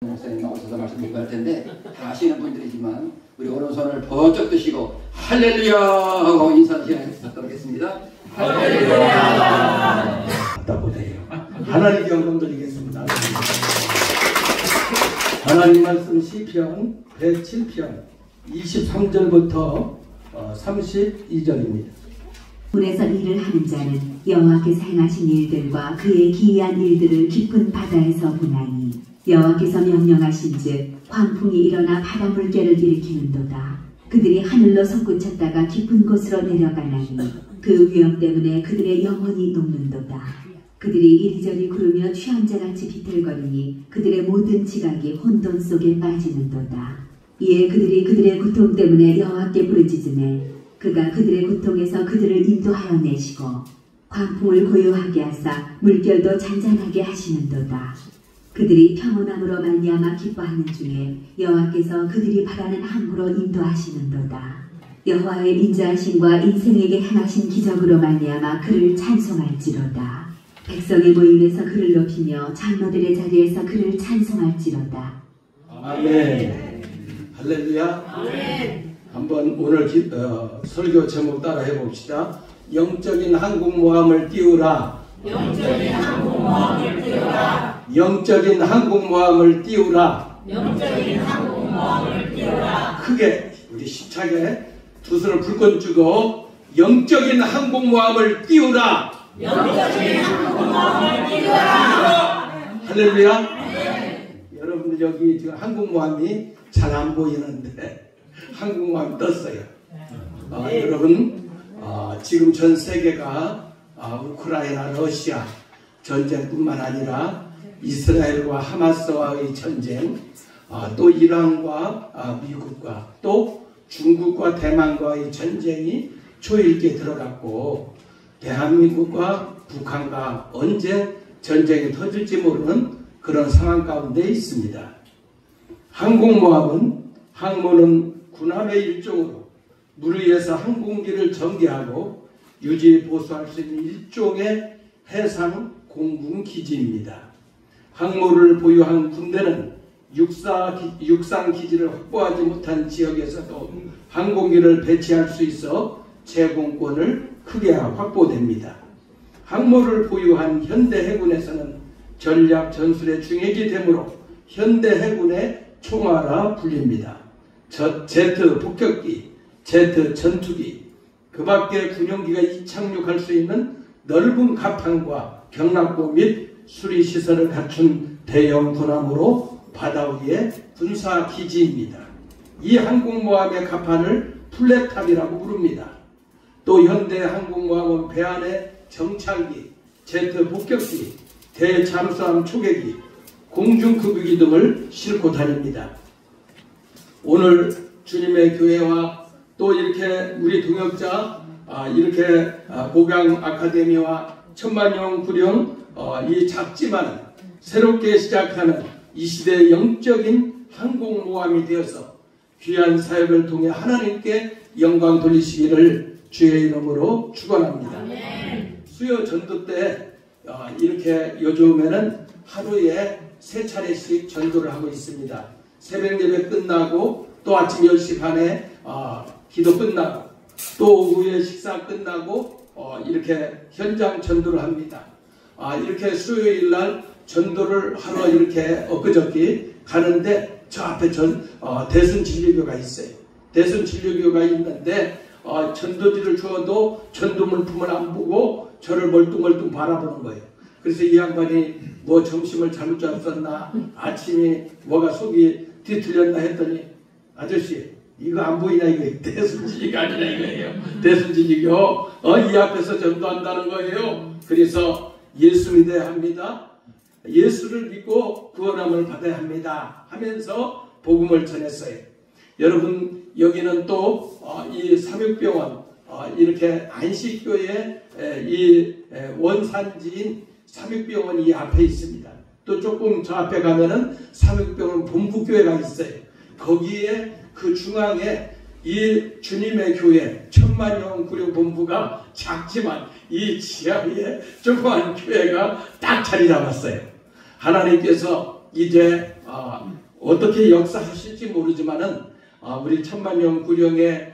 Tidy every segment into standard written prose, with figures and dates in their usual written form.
목사님 나오셔서 말씀 듣고 할 텐데 다 아시는 분들이지만 우리 오른손을 번쩍 드시고 할렐루야 하고 인사하시도록 하겠습니다. 할렐루야. 답답하고 돼요. 하나님께 영광 드리겠습니다. 하나님 말씀 시편 107편 23절부터 32절입니다. 문에서 일을 하는 자는 여호와께서 행하신 일들과 그의 기이한 일들을 깊은 바다에서 보나니 여호와께서 명령하신즉 광풍이 일어나 바다 물결을 일으키는도다. 그들이 하늘로 솟구쳤다가 깊은 곳으로 내려가나니 그 위험 때문에 그들의 영혼이 녹는도다. 그들이 이리저리 구르며 취한 자같이 비틀거리니 그들의 모든 지각이 혼돈 속에 빠지는도다. 이에 그들이 그들의 고통 때문에 여호와께 부르짖으매 그가 그들의 고통에서 그들을 인도하여 내시고 광풍을 고요하게 하사 물결도 잔잔하게 하시는도다. 그들이 평온함으로 말미암아 기뻐하는 중에 여호와께서 그들이 바라는 항구로 인도하시는도다. 여호와의 인자하심과 인생에게 행하신 기적으로 말미암아 그를 찬송할지로다. 백성의 모임에서 그를 높이며 장로들의 자리에서 그를 찬송할지로다. 아멘. 할렐루야. 아멘. 한번 오늘 설교 제목 따라 해봅시다. 영적인 항공모함을 띄우라. 영적인 항공모함을 띄우라. 영적인 항공모함을 띄우라. 영적인 항공모함을 띄우라. 크게 우리 힘차게 두 손을 불끈 쥐고 영적인 항공모함을 띄우라. 영적인 항공모함을 띄우라. 할렐루야. 네. 여러분들 여기 지금 항공모함이 잘 안 보이는데 항공모함이 떴어요. 네. 여러분 지금 전 세계가 우크라이나 러시아 전쟁뿐만 아니라 이스라엘과 하마스와의 전쟁, 또 이란과 미국과 또 중국과 대만과의 전쟁이 초일기에 들어갔고 대한민국과 북한과 언제 전쟁이 터질지 모르는 그런 상황 가운데 있습니다. 항모는 군함의 일종으로 물 위에서 항공기를 전개하고 유지 보수할 수 있는 일종의 해상 공군 기지입니다. 항모를 보유한 군대는 육상 기지를 확보하지 못한 지역에서도 항공기를 배치할 수 있어 제공권을 크게 확보됩니다. 항모를 보유한 현대 해군에서는 전략 전술의 중역이 되므로 현대 해군의 총알아 불립니다. 제트 폭격기, 제트 전투기, 그 밖에 군용기가 이착륙할 수 있는 넓은 갑판과 경납고 및 수리시설을 갖춘 대형 군함으로 바다 위의 군사기지입니다. 이 항공모함의 갑판을 플랫탑이라고 부릅니다. 또 현대 항공모함은 배 안에 정찰기, 제트 폭격기, 대잠수함 초계기, 공중급유기 등을 싣고 다닙니다. 오늘 주님의 교회와 또 이렇게 우리 동역자 이렇게 복양 아카데미와 천만영 구령 이 작지만 새롭게 시작하는 이 시대의 영적인 항공모함이 되어서 귀한 사역을 통해 하나님께 영광 돌리시기를 주의 이름으로 축원합니다. 수요 전도 때 이렇게 요즘에는 하루에 3차례씩 전도를 하고 있습니다. 새벽 예배 끝나고 또 아침 10시 반에 기도 끝나고 또 오후에 식사 끝나고 이렇게 현장 전도를 합니다. 이렇게 수요일 날 전도를 하러 이렇게 엊그저께 가는데 저 앞에 대순 진료교가 있어요. 대순 진료교가 있는데 전도지를 주어도 전도 물품을 안 보고 저를 멀뚱멀뚱 바라보는 거예요. 그래서 이 양반이 뭐 점심을 잘못 잡았나 아침에 뭐가 속이 뒤틀렸나 했더니 아저씨 이거 안 보이나 이거 대순진리가 아니라 이거예요. 대순진리교 이 앞에서 전도한다는 거예요. 그래서 예수 믿어야 합니다. 예수를 믿고 구원함을 받아야 합니다 하면서 복음을 전했어요. 여러분 여기는 또 이 삼육병원 이렇게 안식교의 이 원산지인 삼육병원이 앞에 있습니다. 또 조금 저 앞에 가면은 삼육병원 본부교회가 있어요. 거기에 그 중앙에 이 주님의 교회 천만영 구령 본부가 작지만 이 지하에 조그만 교회가 딱 자리 잡았어요. 하나님께서 이제 어떻게 역사하실지 모르지만은 우리 천만영 구령의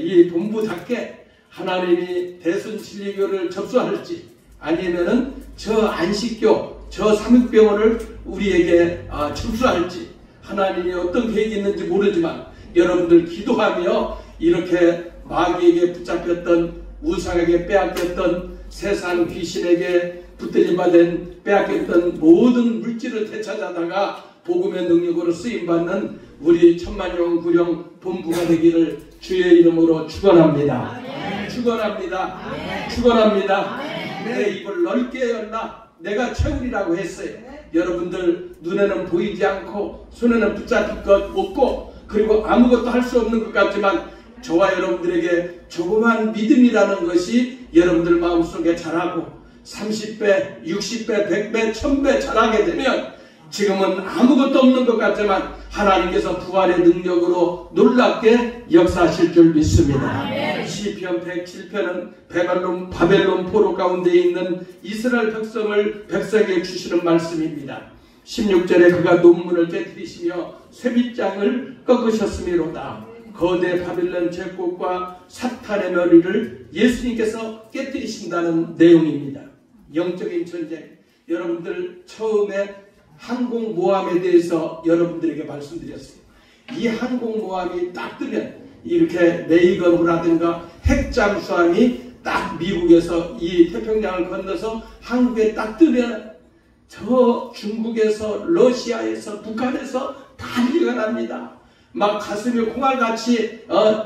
이 본부답게 하나님이 대순진리교를 접수할지 아니면은 저 안식교, 저 삼육병원을 우리에게 접수할지 하나님이 어떤 계획이 있는지 모르지만 여러분들 기도하며 이렇게 마귀에게 붙잡혔던 우상에게 빼앗겼던 세상 귀신에게 붙들림받은 빼앗겼던 모든 물질을 되찾아다가 복음의 능력으로 쓰임받는 우리 천만영 구령 본부가 되기를 주의 이름으로 축원합니다. 축원합니다. 축원합니다. 내 입을 넓게 열라 내가 채우리라고 했어요. 여러분들 눈에는 보이지 않고 손에는 붙잡힐 것 없고 그리고 아무것도 할 수 없는 것 같지만 저와 여러분들에게 조그만 믿음이라는 것이 여러분들 마음속에 자라고 30배, 60배, 100배, 1000배 자라게 되면 지금은 아무것도 없는 것 같지만 하나님께서 부활의 능력으로 놀랍게 역사하실 줄 믿습니다. 시편 107편은 바벨론 포로 가운데 있는 이스라엘 백성에게 주시는 말씀입니다. 16절에 그가 논문을 깨뜨리시며 쇠빗장을 꺾으셨음이로다. 거대 바빌론 제국과 사탄의 머리를 예수님께서 깨뜨리신다는 내용입니다. 영적인 전쟁. 여러분들 처음에 항공모함에 대해서 여러분들에게 말씀드렸어요. 이 항공모함이 딱 뜨면 이렇게 레이건호라든가 핵잠수함이 딱 미국에서 이 태평양을 건너서 한국에 딱 뜨면 저 중국에서 러시아에서 북한에서 다 밀려납니다. 막 가슴이 콩알같이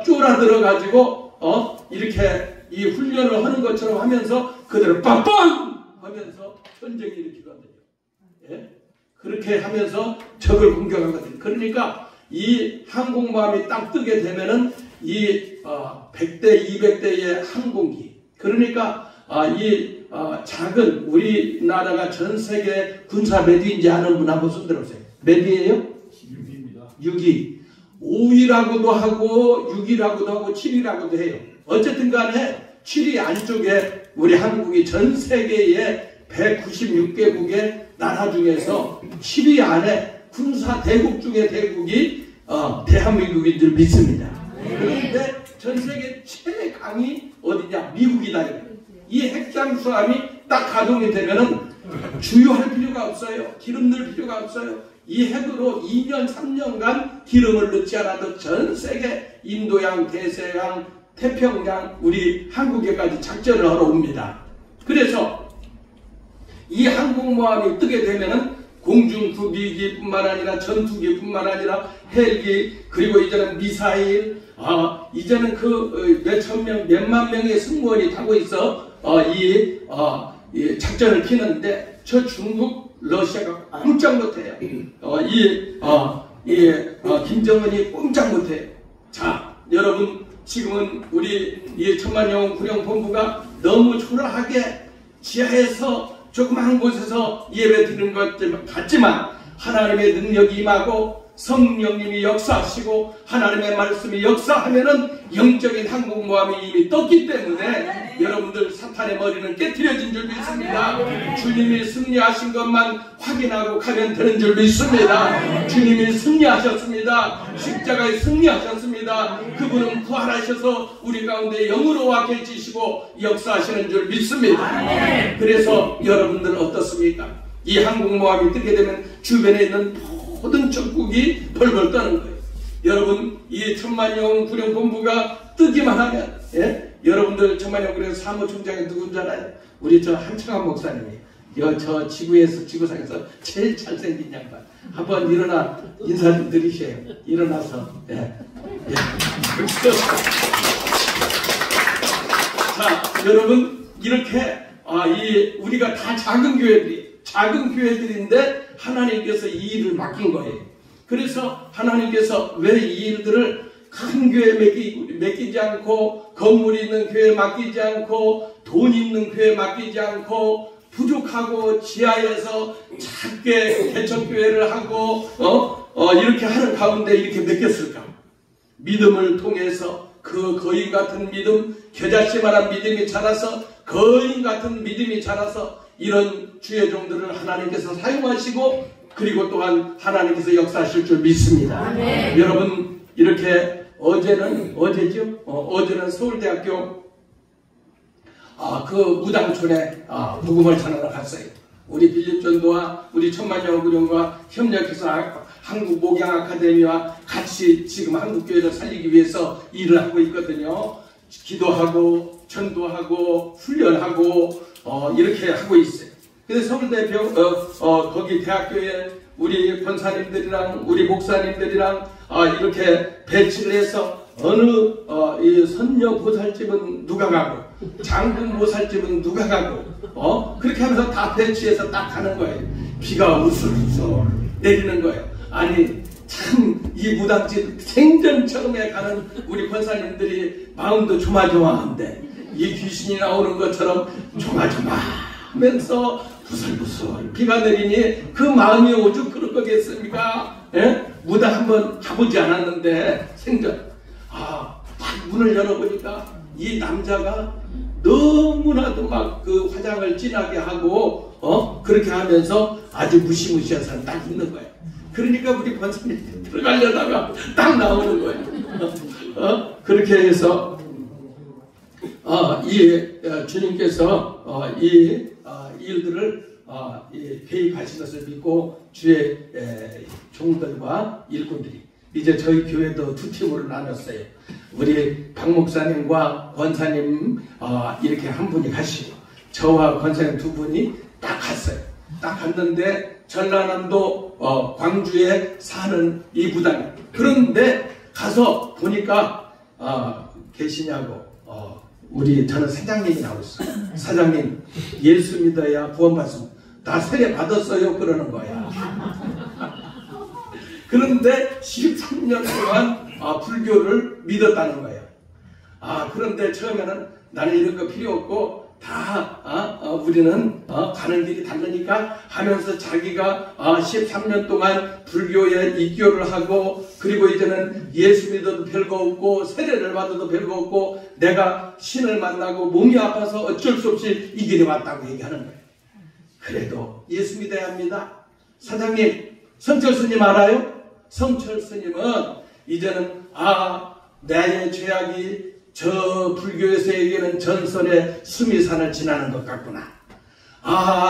쫄아들어 가지고 이렇게 이 훈련을 하는 것처럼 하면서 그대로 빵빵 하면서 전쟁이 일으키거든요. 예? 그렇게 하면서 적을 공격하거든요. 그러니까 이 항공모함이 딱 뜨게 되면은 이 100대 200대의 항공기 그러니까 작은 우리나라가 전 세계 군사 몇 위인지 아는 분 한번 손 들어보세요. 몇 위예요? 6위입니다. 6위. 5위라고도 하고 6위라고도 하고 7위라고도 해요. 어쨌든 간에 7위 안쪽에 우리 한국이 전 세계의 196개국의 나라 중에서 7위 안에 군사 대국 중에 대국이 대한민국인 줄 믿습니다. 그런데 전 세계 최강이 어디냐? 미국이다. 이 핵잠수함이 딱 가동이 되면은 주유할 필요가 없어요. 기름 넣을 필요가 없어요. 이 핵으로 2년 3년간 기름을 넣지 않아도 전 세계 인도양, 대서양, 태평양, 우리 한국에까지 작전을 하러 옵니다. 그래서 이 항공모함이 뜨게 되면은 공중구비기뿐만 아니라 전투기뿐만 아니라 헬기 그리고 이제는 미사일 이제는 그 몇천 명, 몇만 명의 승무원이 타고 있어 이 작전을 피는데 저 중국, 러시아가 꼼짝 못해요. 김정은이 꼼짝 못해요. 자, 여러분 지금은 우리 이 천만영 구령 본부가 너무 초라하게 지하에서 조그마한 곳에서 예배 드리는 것 같지만 하나님의 능력이 임하고 성령님이 역사하시고 하나님의 말씀이 역사하면은 영적인 항공모함이 이미 떴기 때문에 여러분들 사탄의 머리는 깨트려진 줄 믿습니다. 주님이 승리하신 것만 확인하고 가면 되는 줄 믿습니다. 주님이 승리하셨습니다. 십자가에 승리하셨습니다. 그분은 부활하셔서 우리 가운데 영으로 와 계시시고 역사하시는 줄 믿습니다. 그래서 여러분들 어떻습니까? 이 항공모함이 뜨게 되면 주변에 있는 모든 적국이 벌벌 떠는 거예요. 여러분 이 천만영 구령 본부가 뜨기만 하면 여러분들 천만영 구령 사무총장이 누군지 알아요? 우리 저 한창환 목사님이에요. 저 지구상에서 제일 잘생긴 양반. 한번 일어나 인사 좀 드리세요. 일어나서 자 여러분 이렇게 우리가 다 작은 교회들인데 하나님께서 이 일을 맡긴 거예요. 그래서 하나님께서 왜 이 일들을 큰 교회에 맡기지 않고 건물 있는 교회에 맡기지 않고 돈 있는 교회에 맡기지 않고 부족하고 지하에서 작게 개척교회를 하고 이렇게 하는 가운데 이렇게 맡겼을까? 믿음을 통해서 그 거인 같은 믿음, 겨자씨만한 믿음이 자라서 거인 같은 믿음이 자라서 이런 주의 종들을 하나님께서 사용하시고 그리고 또한 하나님께서 역사하실 줄 믿습니다. 여러분 이렇게 어제는 서울대학교 그 무당촌에 복음을 전하러 갔어요. 우리 빌립전도와 우리 천만여고령과 협력해서 한국 목양 아카데미와 같이 지금 한국교회를 살리기 위해서 일을 하고 있거든요. 기도하고 전도하고 훈련하고 이렇게 하고 있어요. 근데 서울대 거기 대학교에 우리 권사님들이랑 우리 목사님들이랑 이렇게 배치를 해서 어느 이 선녀 보살집은 누가 가고 장군 보살집은 누가 가고 그렇게 하면서 다 배치해서 딱 가는 거예요. 비가 우슬우슬 내리는 거예요. 아니 참 이 무당집 생전 처음에 가는 우리 권사님들이 마음도 조마조마한데 이 귀신이 나오는 것처럼 조마조마하면서 부슬부슬 비가 내리니 그 마음이 오죽 그럴 거겠습니까? 예? 무당 한번 가보지 않았는데 생전 딱 문을 열어보니까 이 남자가 너무나도 막 그 화장을 진하게 하고 그렇게 하면서 아주 무시무시한 사람 딱 있는 거예요. 그러니까 우리 권사님 들어가려다가 딱 나오는 거예요. 그렇게 해서 주님께서 이 일들을 개입하신 것을 믿고 주의 종들과 일꾼들이 이제 저희 교회도 두 팀으로 나눴어요. 우리 박 목사님과 권사님 이렇게 한 분이 가시고 저와 권사님 두 분이 딱 갔어요. 딱 갔는데 전라남도 광주에 사는 이 무당. 그런데 가서 보니까 계시냐고 저는 사장님이 나왔어요. 사장님 예수 믿어야 구원받습니다. 나 세례 받았어요 그러는 거야. 그런데 13년 동안 불교를 믿었다는 거예요. 그런데 처음에는 나는 이런 거 필요 없고 다 우리는 가는 길이 다르니까 하면서 자기가 13년 동안 불교에 입교를 하고 그리고 이제는 예수 믿어도 별거 없고 세례를 받아도 별거 없고 내가 신을 만나고 몸이 아파서 어쩔 수 없이 이 길에 왔다고 얘기하는 거예요. 그래도 예수 믿어야 합니다. 사장님 성철 스님 알아요? 성철 스님은 이제는 나의 죄악이 저 불교에서 얘기하는 전설의 수미산을 지나는 것 같구나.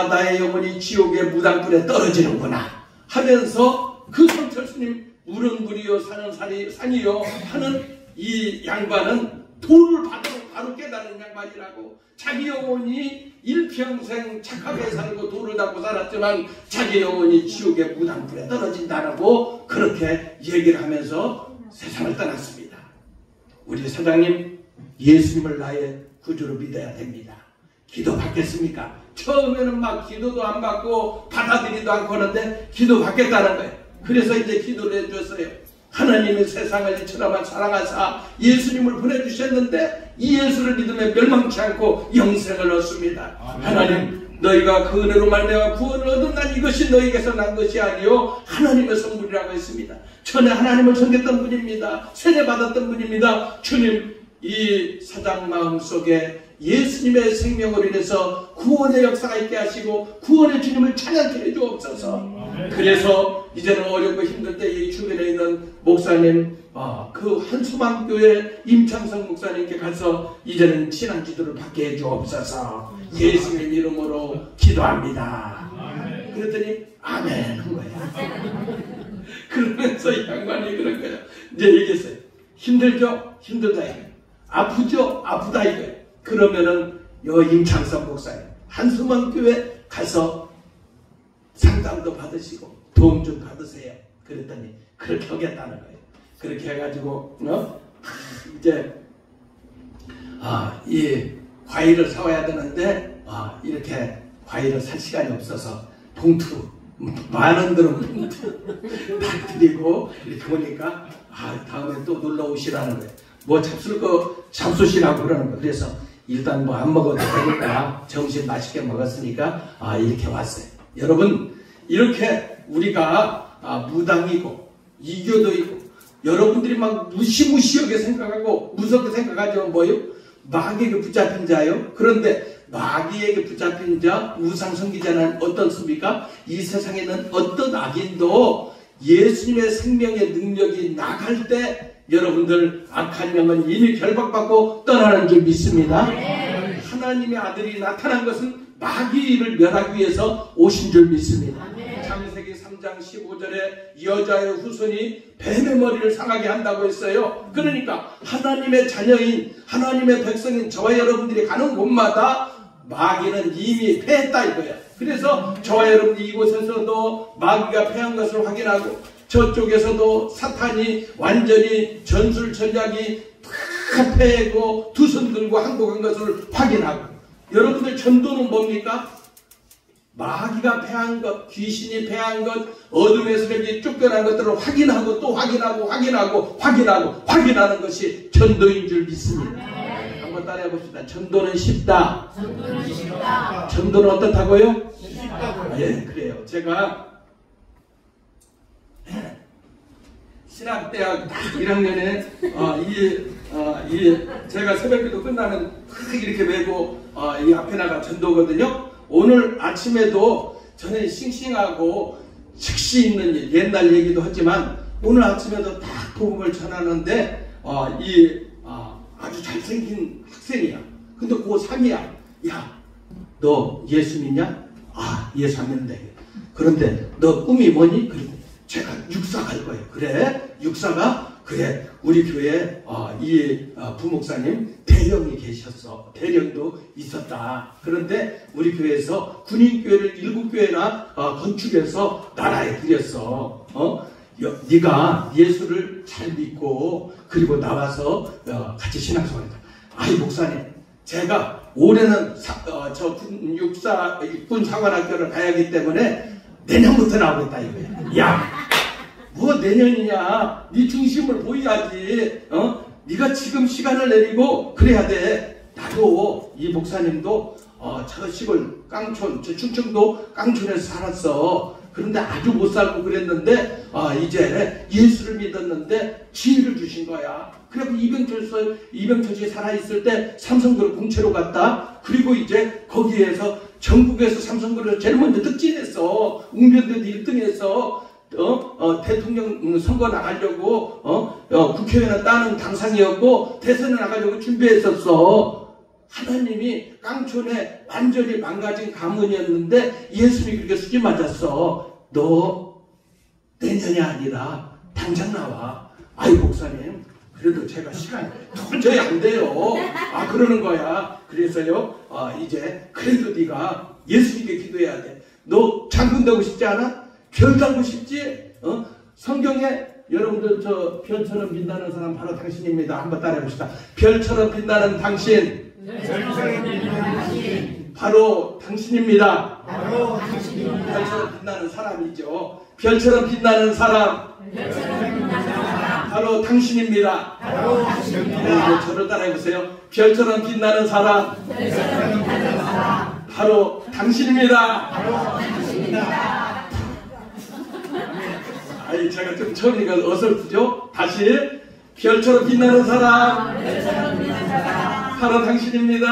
나의 영혼이 지옥의 무당불에 떨어지는구나 하면서 그 성철 스님 우렁불이요 산이요 하는 이 양반은 도를 바로 깨달은 양반이라고. 자기 영혼이 일평생 착하게 살고 도를 닦고 살았지만 자기 영혼이 지옥의 무당불에 떨어진다라고 그렇게 얘기를 하면서 세상을 떠났습니다. 우리 사장님 예수님을 나의 구주로 믿어야 됩니다. 기도 받겠습니까? 처음에는 막 기도도 안 받고 받아들이도 않고 하는데 기도 받겠다는 거예요. 그래서 이제 기도를 해줬어요. 하나님의 세상을 이처럼 사랑하사 예수님을 보내주셨는데 이 예수를 믿으면 멸망치 않고 영생을 얻습니다. 하나님 너희가 그 은혜로 말미암아 구원을 얻은 난 이것이 너희에게서 난 것이 아니요 하나님의 선물이라고 했습니다. 전에 하나님을 섬겼던 분입니다. 세례받았던 분입니다. 주님 이 사장 마음속에 예수님의 생명으로 인해서 구원의 역사가 있게 하시고 구원의 주님을 찬양케 해주옵소서. 그래서 이제는 어렵고 힘들 때 이 주변에 있는 목사님 그 한수망교회 임창성 목사님께 가서 이제는 신앙 기도를 받게 해주옵소서. 예수님 이름으로 기도합니다. 그랬더니 아멘 한 거야. 그러면서 이 양반이 그런 거야. 이제 얘기했어요. 힘들죠? 힘들다 이거예요. 아프죠? 아프다 이거예요. 그러면은 요 임창성 목사님 한수망교회 가서 상담도 받으시고 도움 좀 받으세요. 그랬더니 그렇게 하겠다는 거예요. 그렇게 해가지고 이제 이 과일을 사와야 되는데 이렇게 과일을 살 시간이 없어서 봉투 만원 들은 봉투 딱 드리고 이렇게 보니까 다음에 또 놀러 오시라는 거예요. 뭐 잡술 거 잡수시라고 그러는 거예요. 그래서 일단 뭐 안 먹어도 되니까 점심 맛있게 먹었으니까 이렇게 왔어요. 여러분 이렇게 우리가 무당이고 이교도 있고 여러분들이 막 무시무시하게 생각하고 무섭게 생각하지만 뭐예요? 마귀에게 붙잡힌 자요. 그런데 마귀에게 붙잡힌 자 우상 섬기자는 어떻습니까? 이 세상에는 어떤 악인도 예수님의 생명의 능력이 나갈 때 여러분들 악한 영은 이미 결박받고 떠나는 줄 믿습니다. 하나님의 아들이 나타난 것은 마귀를 멸하기 위해서 오신 줄 믿습니다. 창세기 3장 15절에 여자의 후손이 뱀의 머리를 상하게 한다고 했어요. 그러니까 하나님의 자녀인 하나님의 백성인 저와 여러분들이 가는 곳마다 마귀는 이미 패했다 이거야. 그래서 저와 여러분들이 이곳에서도 마귀가 패한 것을 확인하고 저쪽에서도 사탄이 완전히 전술 전략이 다 패고 두 손 들고 항복한 것을 확인하고, 여러분들 전도는 뭡니까? 마귀가 패한 것, 귀신이 패한 것, 어둠의 세력이 쫓겨난 것들을 확인하고 또 확인하는 것이 전도인 줄 믿습니다. 한번 따라해 봅시다. 전도는 쉽다. 전도는 어떻다고요? 예, 그래요. 제가 신학대학 1학년에 제가 새벽기도 끝나면 탁 이렇게 메고 이 앞에 나가 전도거든요. 오늘 아침에도 저는 싱싱하고 즉시 있는 옛날 얘기도 하지만 오늘 아침에도 딱 복음을 전하는데 아주 잘생긴 학생이야. 근데 고3이야. 야, 너 예수 믿냐? 아, 예수 안 믿는데. 그런데 너 꿈이 뭐니? 그리고 제가 육사 갈 거예요. 그래? 육사가? 그래. 우리 교회에 부목사님 대령이 계셨어. 대령도 있었다. 그런데 우리 교회에서 군인교회를 7교회나 건축해서 나라에 들였어. 네가 예수를 잘 믿고 그리고 나와서 같이 신앙생활했다. 아이 목사님, 제가 올해는 육군 사관학교를 가야 하기 때문에 내년부터 나오겠다 이거야. 야, 뭐 내년이냐? 네 중심을 보여야지. 네가 지금 시간을 내리고 그래야 돼. 나도 이 목사님도 저 시골 깡촌, 저 충청도 깡촌에서 살았어. 그런데 아주 못 살고 그랬는데 이제 예수를 믿었는데 지혜를 주신 거야. 그래서 이병철이 살아있을 때 삼성그룹 공채로 갔다. 그리고 이제 거기에서 전국에서 삼성그룹에서 제일 먼저 득진했어. 웅변대도 1등했어. 대통령 선거 나가려고 국회의원 따는 당상이었고 대선에 나가려고 준비했었어. 하나님이 깡촌에 완전히 망가진 가문이었는데 예수님이 그렇게 수지 맞았어. 너 내년이 아니라 당장 나와. 아이 목사님, 그래도 제가 시간이 도저히 안 돼요. 그러는 거야. 그래서요 이제 그래도 네가 예수님께 기도해야 돼. 너 장군 되고 싶지 않아? 별 달고 싶지? 성경에 여러분들 저 별처럼 빛나는 사람 바로 당신입니다. 한번 따라해 봅시다. 별처럼 빛나는 당신. 바로 당신입니다. 별처럼 빛나는 사람이죠. 별처럼 빛나는 사람. 바로 당신입니다. 저를 따라해 보세요. 별처럼 빛나는 사람. 바로 당신입니다. 아니, 제가 좀 처음이니까 어설프죠? 다시. 별처럼 빛나는 사람. 바로 당신입니다.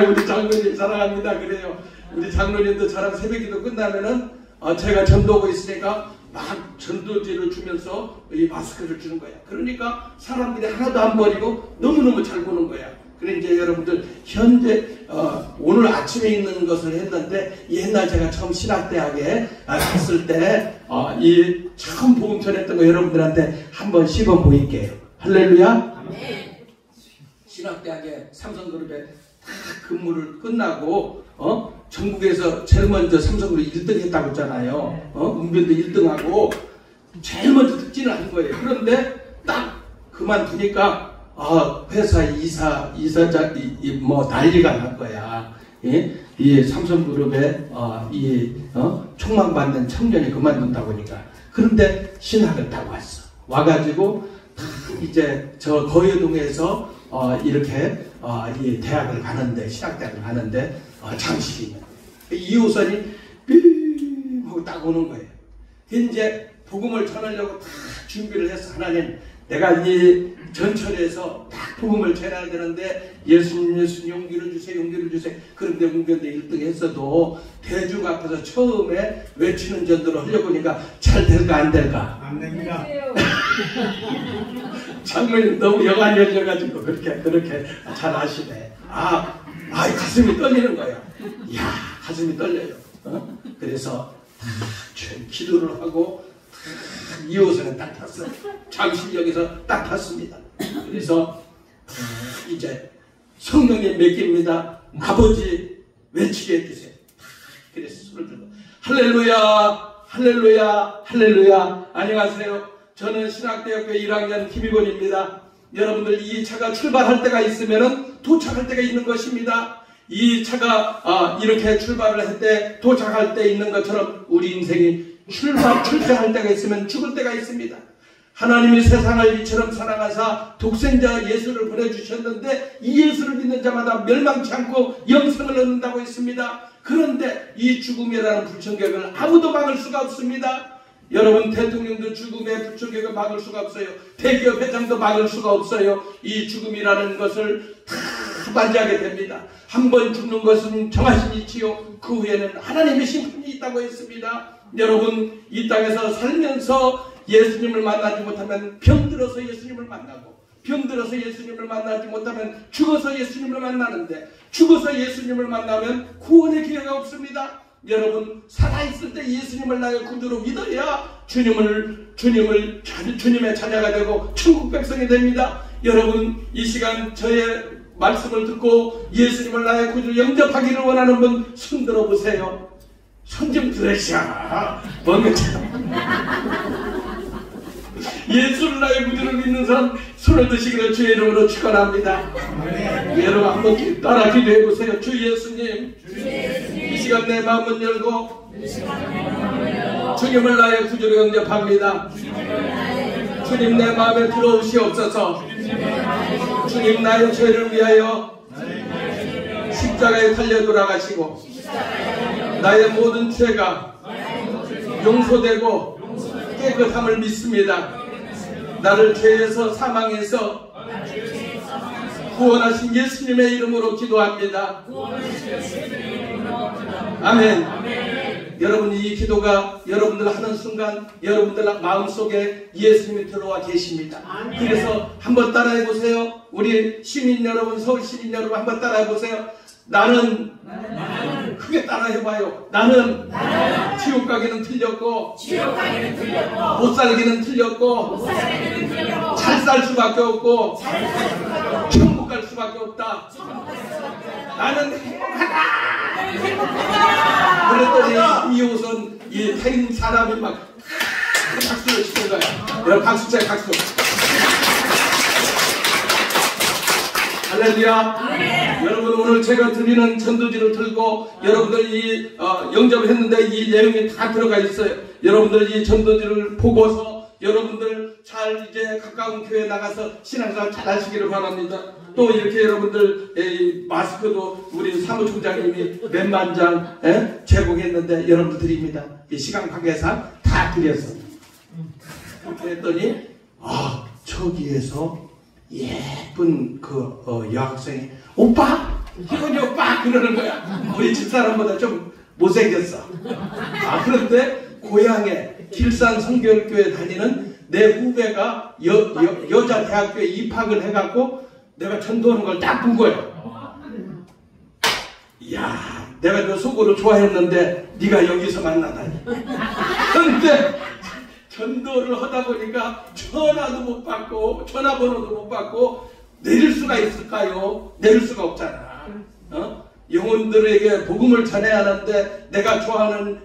우리 장로님 사랑합니다. 그래요. 우리 장로님도 저랑 새벽기도 끝나면은 제가 전도하고 있으니까 막 전도지를 주면서 이 마스크를 주는 거야. 그러니까 사람들이 하나도 안 버리고 너무너무 잘 보는 거야. 그래 이제 여러분들 현재 오늘 아침에 있는 것을 했는데 옛날 제가 처음 신학대학에 갔을 때 이 처음 복음 전했던 거 여러분들한테 한번 씹어 보일게요. 할렐루야. 신학대학에 삼성그룹에 다 근무를 끝나고 전국에서 제일 먼저 삼성그룹 1등 했다고 했잖아요. 웅변도 1등하고 제일 먼저 특진을 한 거예요. 그런데 딱 그만두니까 회사 이사장 뭐 난리가 날 거야. 예? 이 삼성그룹에 총망받는 청년이 그만둔다고 하니까. 그런데 신학을 타고 왔어. 와가지고 이제 저 거여동에서 이렇게 이 대학을 가는데, 신학대학을 가는데 잠시이면 2호선이 삥 하고 딱 오는 거예요. 이제 복음을 전하려고 다 준비를 해서 하나님 내가 이 전철에서 딱 복음을 전해야 되는데 예수님 용기를 주세요, 용기를 주세요. 그런데 웅변대 1등 했어도 대중 앞에서 처음에 외치는 전도를 하려고 하니까 잘 될까 안 될까? 안 됩니다. 장모님 너무 여간 열려가지고 그렇게 잘 아시네. 가슴이 떨리는 거야. 이야, 가슴이 떨려요. 그래서 기도를 하고 2호선에 딱 탔어요. 잠실역에서 딱 탔습니다. 그래서 이제 성령님 맡깁니다. 아버지 외치게 해주세요. 그래서 손을 들고 할렐루야, 할렐루야, 할렐루야. 안녕하세요. 저는 신학대학교 1학년 김희곤입니다. 여러분들 이 차가 출발할 때가 있으면 도착할 때가 있는 것입니다. 이 차가 이렇게 출발을 할 때 도착할 때 있는 것처럼 우리 인생이 출생할 때가 있으면 죽을 때가 있습니다. 하나님이 세상을 이처럼 사랑하사 독생자 예수를 보내주셨는데 이 예수를 믿는 자마다 멸망치 않고 영생을 얻는다고 했습니다. 그런데 이 죽음이라는 불천격을 아무도 막을 수가 없습니다. 여러분, 대통령도 죽음의 불천격을 막을 수가 없어요. 대기업 회장도 막을 수가 없어요. 이 죽음이라는 것을 다 맞이하게 됩니다. 한 번 죽는 것은 정하신 이치요, 그 후에는 하나님의 심판이 있다고 했습니다. 여러분, 이 땅에서 살면서 예수님을 만나지 못하면 병들어서 예수님을 만나고, 병들어서 예수님을 만나지 못하면 죽어서 예수님을 만나는데, 죽어서 예수님을 만나면 구원의 기회가 없습니다. 여러분, 살아있을 때 예수님을 나의 구주로 믿어야 주님의 자녀가 되고 천국 백성이 됩니다. 여러분, 이 시간 저의 말씀을 듣고 예수님을 나의 구주로 영접하기를 원하는 분 손 들어보세요. 손 좀 들으시오. 뭔가 예수를 나의 구주로 믿는 사람 손을 드시기를 주의 이름으로 축원합니다. 여러분, 한번 따라 기도해 보세요. 주 예수님, 이 시간 내 마음을 열고 주님을 나의 구주로 영접합니다. 주님, 내 마음에 들어오시옵소서. 주님, 나의 죄를 위하여 십자가에 달려 돌아가시고 나의 모든 죄가 용서되고 깨끗함을 믿습니다. 나를 죄에서 사망해서 구원하신 예수님의 이름으로 기도합니다. 아멘. 여러분, 이 기도가 여러분들 하는 순간 여러분들 마음속에 예수님이 들어와 계십니다. 그래서 한번 따라해 보세요. 우리 시민 여러분, 서울 시민 여러분, 한번 따라해 보세요. 나는 크게 따라해봐요. 나는 지옥 가기는 틀렸고 못 살기는 틀렸고 잘 살 수밖에 없고 천국 갈 수밖에 없다. 나는 행복하다. 그랬더니 이호선 이 타인 사람이 막 박수를 치는 거야. 여러분, 박수 쳐요, 박수. 할렐루야. 여러분, 오늘 제가 드리는 전도지를 들고 여러분들 영접을 했는데 이 내용이 다 들어가 있어요. 여러분들 이 전도지를 보고서 여러분들 잘 이제 가까운 교회에 나가서 신앙생활 잘 하시기를 바랍니다. 또 이렇게 여러분들 마스크도 우리 사무총장님이 몇만 장 제공했는데 여러분들 드립니다. 이 시간 관계상 다 드렸어요. 그렇게 했더니 저기에서 예쁜 여학생이 오빠? 희건이 오빠? 그러는 거야. 우리 집사람보다 좀 못생겼어. 그런데 고향에 길산 성결교회 다니는 내 후배가 여자 대학교에 입학을 해갖고 내가 전도하는 걸 딱 본 거야. 이야, 내가 너 속으로 좋아했는데 네가 여기서 만나다니. 그런데 전도를 하다 보니까 전화도 못 받고 전화번호도 못 받고 내릴 수가 있을까요? 내릴 수가 없잖아. 영혼들에게 복음을 전해야 하는데 내가 좋아하는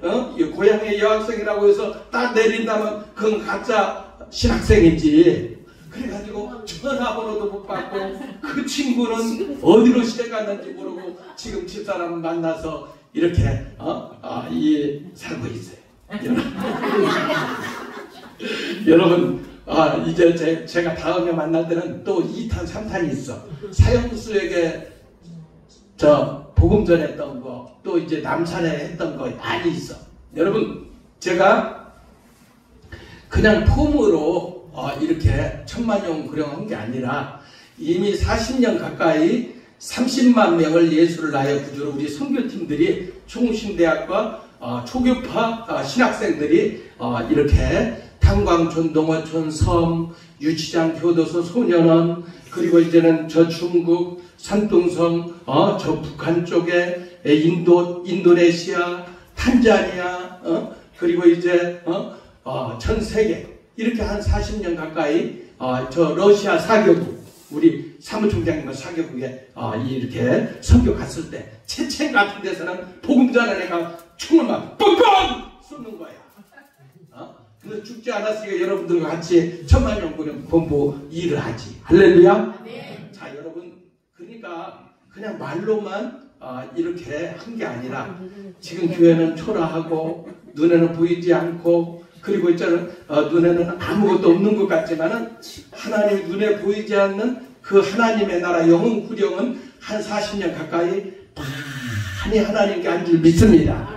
고향의 여학생이라고 해서 딱 내린다면 그건 가짜 신학생이지. 그래가지고 전화번호도 못 받고 그 친구는 어디로 시댁 갔는지 모르고 지금 집사람 만나서 이렇게 살고 있어요. 여러분, 이제 제가 다음에 만날 때는 또 2탄, 3탄이 있어. 사형수에게 복음 전했던 거, 또 이제 남산에 했던 거 많이 있어. 여러분, 제가 그냥 폼으로 이렇게 천만용 구령한 게 아니라 이미 40년 가까이 30만 명을 예수를 나의 구주로 우리 선교팀들이 총신대학과 초교파 신학생들이 이렇게 탄광, 전동어촌, 섬, 유치장, 교도소, 소년원, 그리고 이제는 저 중국, 산둥성, 저 북한 쪽에 인도네시아, 탄자니아, 그리고 이제 전 세계 이렇게 한 40년 가까이 저 러시아 사교국 우리 사무총장님과 사교국에 이렇게 선교 갔을 때 체첸 같은 데서는 복음 전하는 애가 총을 막 뻥뻥 쏘는 거야. 그래서 죽지 않았으니까 여러분들과 같이 천만용 구령 공부 일을 하지. 할렐루야. 네. 자 여러분 그러니까 그냥 말로만 이렇게 한 게 아니라 지금 교회는 초라하고 눈에는 보이지 않고 그리고 있잖아요. 눈에는 아무것도 없는 것 같지만은 하나님 눈에 보이지 않는 그 하나님의 나라 영혼 구령은 한 40년 가까이 많이 하나님께 한 줄 믿습니다.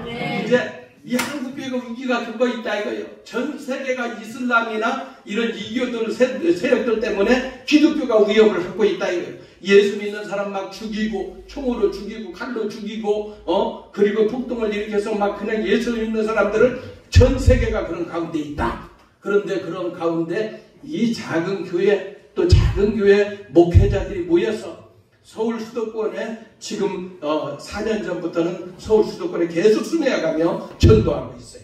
이제 이 한국교회가 위기가 그거 있다 이거예요. 전 세계가 이슬람이나 이런 이교들 세력들 때문에 기독교가 위협을 하고 있다 이거예요. 예수 믿는 사람 막 죽이고 총으로 죽이고 칼로 죽이고 그리고 폭동을 일으켜서 막 그냥 예수 믿는 사람들을 전 세계가 그런 가운데 있다. 그런데 그런 가운데 이 작은 교회 또 작은 교회 목회자들이 모여서 서울 수도권에 지금 4년 전부터는 서울 수도권에 계속 순회해가며 전도하고 있어요.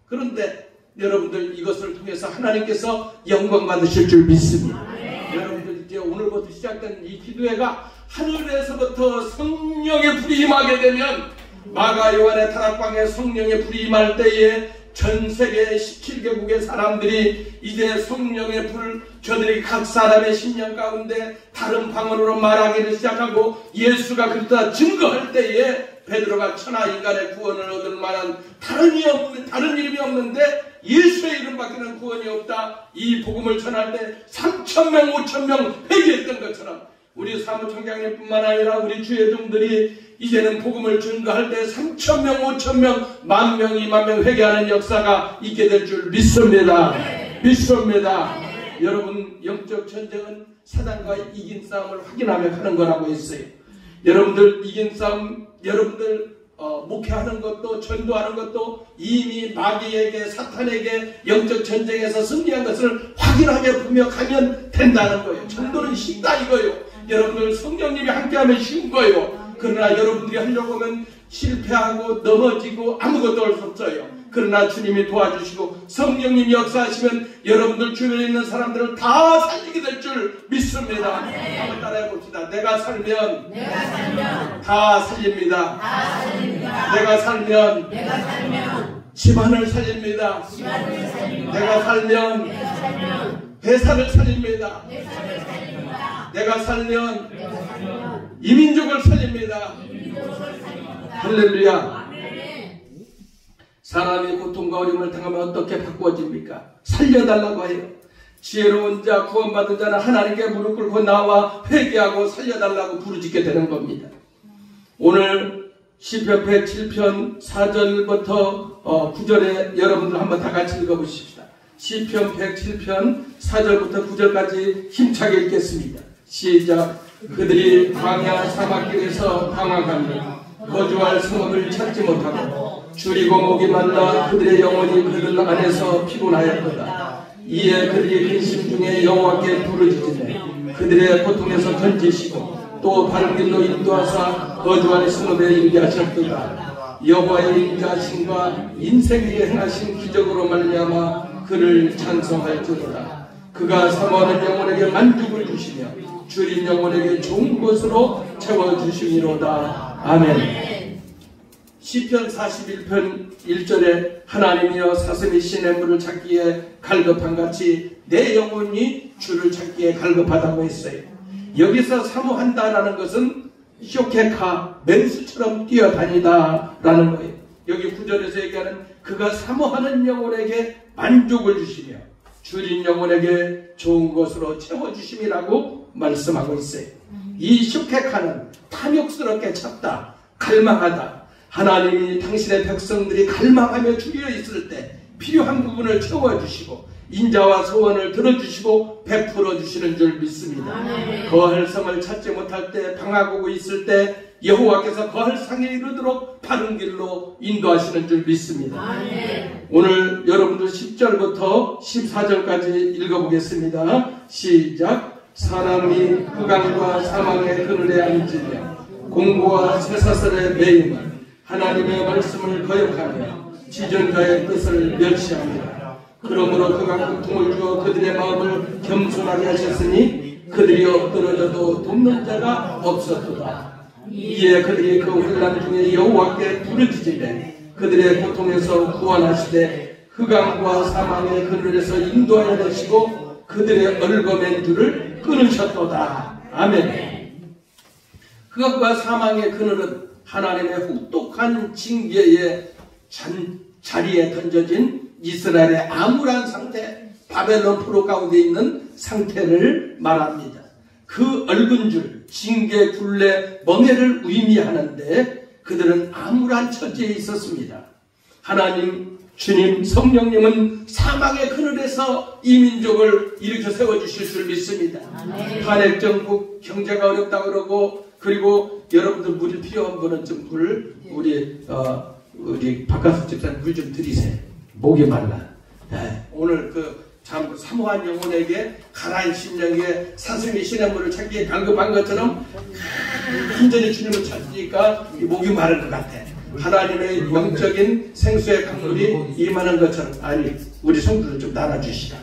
그런데 여러분들 이것을 통해서 하나님께서 영광 받으실 줄 믿습니다. 여러분들 이제 오늘부터 시작된 이 기도회가 하늘에서부터 성령의 불이 임하게 되면 마가 요한의 다락방에 성령의 불이 임할 때에 전 세계 17개국의 사람들이 이제 성령의 불을 저들이 각 사람의 심령 가운데 다른 방언으로 말하기를 시작하고 예수가 그렇다 증거할 때에 베드로가 천하 인간의 구원을 얻을 만한 다른 이름이 없는데 예수의 이름밖에는 구원이 없다. 이 복음을 전할 때 3,000명 5,000명 회개했던 것처럼 우리 사무총장님뿐만 아니라 우리 주회종들이 이제는 복음을 증거할 때 3,000명 5,000명 10,000명 20,000명 회개하는 역사가 있게 될 줄 믿습니다. 믿습니다. 여러분 영적 전쟁은 사단과 이긴 싸움을 확인하며 하는 거라고 했어요. 여러분들 이긴 싸움 여러분들 목회하는 것도 전도하는 것도 이미 마귀에게 사탄에게 영적 전쟁에서 승리한 것을 확인하며 보며 가면 된다는 거예요. 전도는 쉽다 이거예요. 여러분들 성령님이 함께하면 쉬운 거예요. 그러나 여러분들이 하려고 하면 실패하고 넘어지고 아무것도 할 수 없어요. 그러나 주님이 도와주시고 성령님이 역사하시면 여러분들 주변에 있는 사람들을 다 살리게 될 줄 믿습니다. 한번 따라해 봅시다. 내가 살면 다 살립니다. 내가 살면 집안을 살립니다. 내가 살면 회사를 살립니다. 내가 살면 이민족을 살립니다. 할렐루야. 사람이 고통과 어려움을 당하면 어떻게 바꾸어집니까? 살려달라고 해요. 지혜로운 자, 구원받은 자는 하나님께 무릎 꿇고 나와 회개하고 살려달라고 부르짖게 되는 겁니다. 오늘 시편 107편 4절부터 9절에 여러분들 한번 다 같이 읽어보십시다. 시편 107편 4절부터 9절까지 힘차게 읽겠습니다. 시작. 그들이 광야 사막길에서 방황하며 거주할 성읍을 찾지 못하고 줄이고 목이 말라 그들의 영혼이 그들 안에서 피곤하였도다. 이에 그들이 근심 중에 여호와께 부르짖으되 그들의 고통에서 건지시고 또 바른 길로 인도하사 거주할 성읍에 이르게 하셨도다. 여호와의 인자하심과 인생에게 행하신 기적으로 말미암아 그를 찬송할지로다. 그가 사모하는 영혼에게 만족을 주시며 줄인 영혼에게 좋은 것으로 채워주시미로다. 아멘. 시편 41편 1절에 하나님이여 사슴이 시냇물을 찾기에 갈급한같이 내 영혼이 주를 찾기에 갈급하다고 했어요. 여기서 사모한다라는 것은 쇼케카 맹수처럼 뛰어다니다라는 거예요. 여기 9절에서 얘기하는 그가 사모하는 영혼에게 만족을 주시며 줄인 영혼에게 좋은 것으로 채워주심이라고 말씀하고 있어요. 이 쇼케카는 탐욕스럽게 찾다, 갈망하다. 하나님이 당신의 백성들이 갈망하며 죽여 있을 때 필요한 부분을 채워주시고 인자와 소원을 들어주시고 베풀어 주시는 줄 믿습니다. 거할 성을 찾지 못할 때 방황하고 있을 때 여호와께서 거할 상에 이르도록 바른 길로 인도하시는 줄 믿습니다. 오늘 여러분들 10절부터 14절까지 읽어보겠습니다. 시작. 사람이 흑암과 사망의 그늘에 앉으며 공고와 쇠사슬에 매이면 하나님의 말씀을 거역하며 지존자의 뜻을 멸시합니다. 그러므로 그가 고통을 주어 그들의 마음을 겸손하게 하셨으니 그들이 엎드러져도 돕는 자가 없었도다. 이에 그들이 그 환난 중에 여호와께 부르짖으되 그들의 고통에서 구원하시되 흑암과 사망의 그늘에서 인도하여 내시고 그들의 얼거맨 줄을 끊으셨도다. 아멘. 흑암과 사망의 그늘은 하나님의 혹독한 징계의 자리에 던져진 이스라엘의 암울한 상태, 바벨론 포로 가운데 있는 상태를 말합니다. 그 얽은 줄, 징계, 굴레, 멍해를 의미하는데 그들은 암울한 처지에 있었습니다. 하나님, 주님, 성령님은 사망의 그늘에서 이 민족을 일으켜 세워주실 줄 믿습니다. 탄핵정국, 경제가 어렵다고 그러고, 그리고 여러분들 물이 필요한 분은 좀 우리 박가수 집사님 물 좀 드리세요. 목이 말라. 네. 오늘 참 사모한 영혼에게 가라앉은 심령에 사슴이 시냇물을 찾기에 갈급한 것처럼 완전히 주님을 찾으니까 목이 마를 것 같아. 하나님의 영적인 생수의 강물이 임하는 것처럼, 아니 우리 성도들 좀 나눠주시라.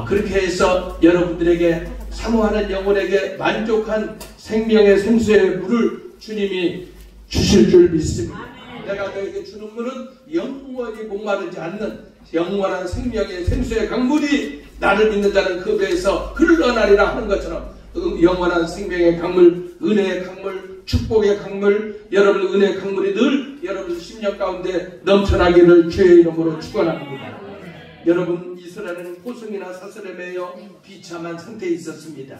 그렇게 해서 여러분들에게 사모하는 영혼에게 만족한 생명의 생수의 물을 주님이 주실 줄 믿습니다. 내가 너에게 주는 물은 영원히 목마르지 않는 영원한 생명의 생수의 강물이 나를 믿는 자는 그 배에서 흘러나리라 하는 것처럼 영원한 생명의 강물, 은혜의 강물, 축복의 강물, 여러분 은혜의 강물이 늘 여러분 심령 가운데 넘쳐나기를 주의 이름으로 축원합니다. 여러분 이스라엘은 포승이나 사슬에 매여 비참한 상태에 있었습니다.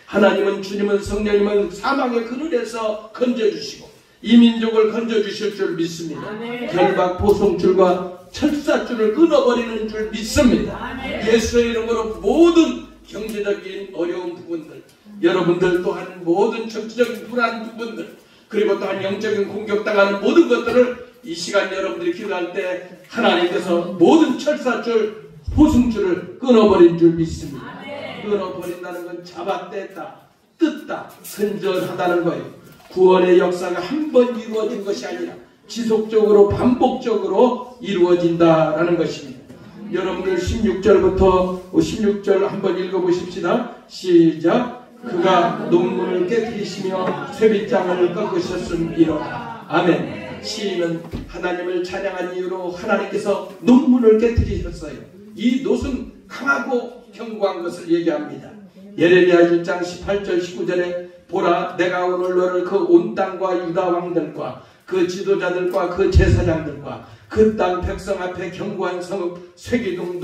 하나님은, 주님은, 성령님은 사망의 그늘에서 건져주시고 이 민족을 건져주실 줄 믿습니다. 결박, 포송줄과 철사줄을 끊어버리는 줄 믿습니다. 예수의 이름으로 모든 경제적인 어려운 부분들, 여러분들 또한 모든 정치적인 불안 부분들, 그리고 또한 영적인 공격당하는 모든 것들을 이 시간 여러분들이 기도할 때 하나님께서 모든 철사줄, 포승줄을 끊어버린 줄 믿습니다. 끊어버린다는 건 잡아떼다, 뜯다, 선전하다는 거예요. 구원의 역사가 한 번 이루어진 것이 아니라 지속적으로 반복적으로 이루어진다라는 것입니다. 여러분들 16절부터 16절 한번 읽어보십시다. 시작. 그가 논문을 깨뜨리시며 쇠빗장을 꺾으셨음이로다. 아멘. 시인은 하나님을 찬양한 이유로 하나님께서 논문을 깨뜨리셨어요. 이 놋은 강하고 견고한 것을 얘기합니다. 예레미야 1장 18절 19절에 보라, 내가 오늘 너를 그 온 땅과 유다 왕들과 그 지도자들과 그 제사장들과 그 땅 백성 앞에 견고한 성읍 쇠기둥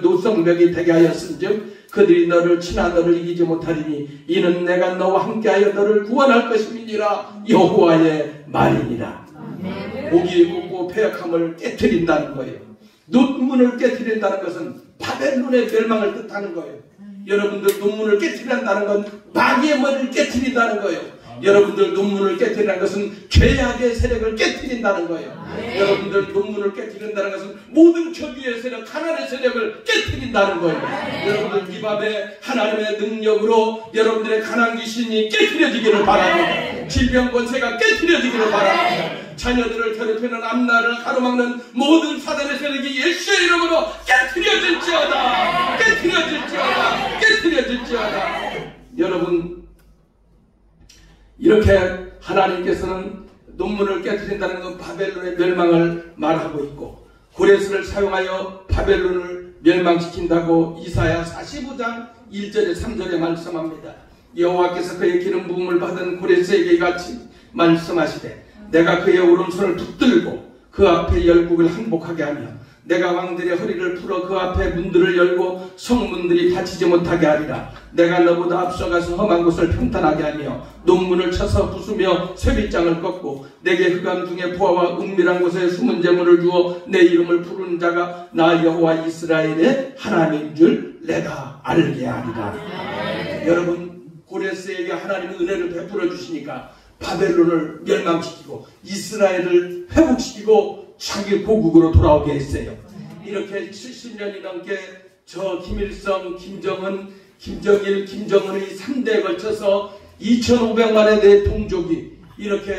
노성벽이 되게 하였은즉 그들이 너를 치나 너를 이기지 못하리니 이는 내가 너와 함께하여 너를 구원할 것임이니라. 여호와의 말이니라. 목이 굽고 패역함을 깨트린다는 거예요. 논문을 깨트린다는 것은 바벨론의 멸망을 뜻하는 거예요. 여러분들 논문을 깨트린다는 건 마귀의 머리를 깨트린다는 거예요. 여러분들 논문을 깨트린다는 것은 죄악의 세력을 깨트린다는 거예요. 여러분들 논문을 깨트린다는 것은 모든 저주의 세력, 하나님의 세력을 깨트린다는 거예요. 여러분들 이 밤에 하나님의 능력으로 여러분들의 가난 귀신이 깨트려지기를 바랍니다. 질병 권세가 깨트려지기를 바랍니다. 자녀들을 괴롭히는 앞날을 가로막는 모든 사단의 세력이 예수의 이름으로 깨트려질지어다. 깨트려질지어다. 깨트려질지어다. 여러분, 이렇게 하나님께서는 논문을 깨트린다는 건 바벨론의 멸망을 말하고 있고, 고레스를 사용하여 바벨론을 멸망시킨다고 이사야 45장 1절에 3절에 말씀합니다. 여호와께서 그의 기름 부음을 받은 고레스에게 이같이 말씀하시되 내가 그의 오른손을 붙들고 그 앞에 열국을 항복하게 하며 내가 왕들의 허리를 풀어 그 앞에 문들을 열고 성문들이 닫히지 못하게 하리라. 내가 너보다 앞서가서 험한 곳을 평탄하게 하며 논문을 쳐서 부수며 쇠빗장을 꺾고 내게 흑암 중에 보아와 은밀한 곳에 숨은 재물을 주어 내 이름을 부르는 자가 나 여호와 이스라엘의 하나님인 줄 내가 알게 하리라. 여러분, 고레스에게 하나님의 은혜를 베풀어 주시니까 바벨론을 멸망시키고 이스라엘을 회복시키고 자기 고국으로 돌아오게 했어요. 이렇게 70년이 넘게 저 김일성, 김정은, 김정일, 김정은의 3대에 걸쳐서 2,500만의 내 동족이 이렇게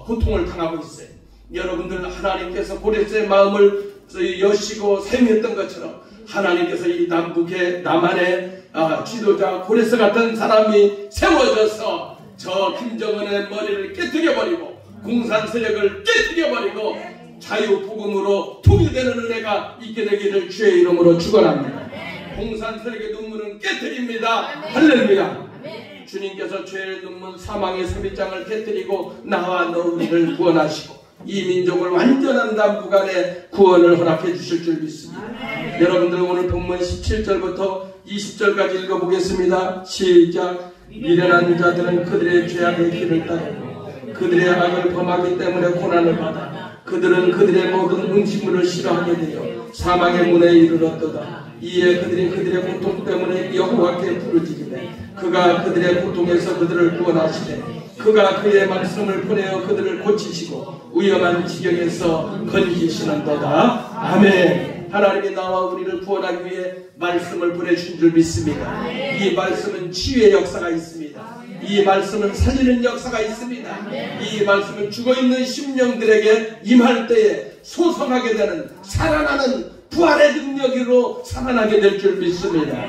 고통을 당하고 있어요. 여러분들, 하나님께서 고레스의 마음을 여시고 셈했던 것처럼 하나님께서 이 남북의 남한의 지도자 고레스 같은 사람이 세워져서 저 김정은의 머리를 깨뜨려버리고 공산 세력을 깨뜨려버리고 자유복음으로 통일되는 은혜가 있게 되기를 주의 이름으로 축원합니다. 공산 세력의 눈물은 깨뜨립니다. 할렐루야. 주님께서 죄의 눈물 사망의 쇠빗장을 깨뜨리고 나와 너 우리를 구원하시고 이 민족을 완전한 남북한의 구원을 허락해 주실 줄 믿습니다. 여러분들, 오늘 본문 17절부터 20절까지 읽어보겠습니다. 시작. 미련한 자들은 그들의 죄악의 길을 따르고 그들의 악을 범하기 때문에 고난을 받아 그들은 그들의 모든 음식물을 싫어하게 되어 사망의 문에 이르렀도다. 이에 그들이 그들의 고통 때문에 여호와께 부르짖으되 그가 그들의 고통에서 그들을 구원하시되 그가 그의 말씀을 보내어 그들을 고치시고 위험한 지경에서 건지시는도다. 아멘. 하나님이 나와 우리를 구원하기 위해 말씀을 보내주신 줄 믿습니다. 이 말씀은 치유의 역사가 있습니다. 이 말씀은 살리는 역사가 있습니다. 이 말씀은 죽어있는 심령들에게 임할 때에 소성하게 되는 살아나는 부활의 능력으로 살아나게 될 줄 믿습니다.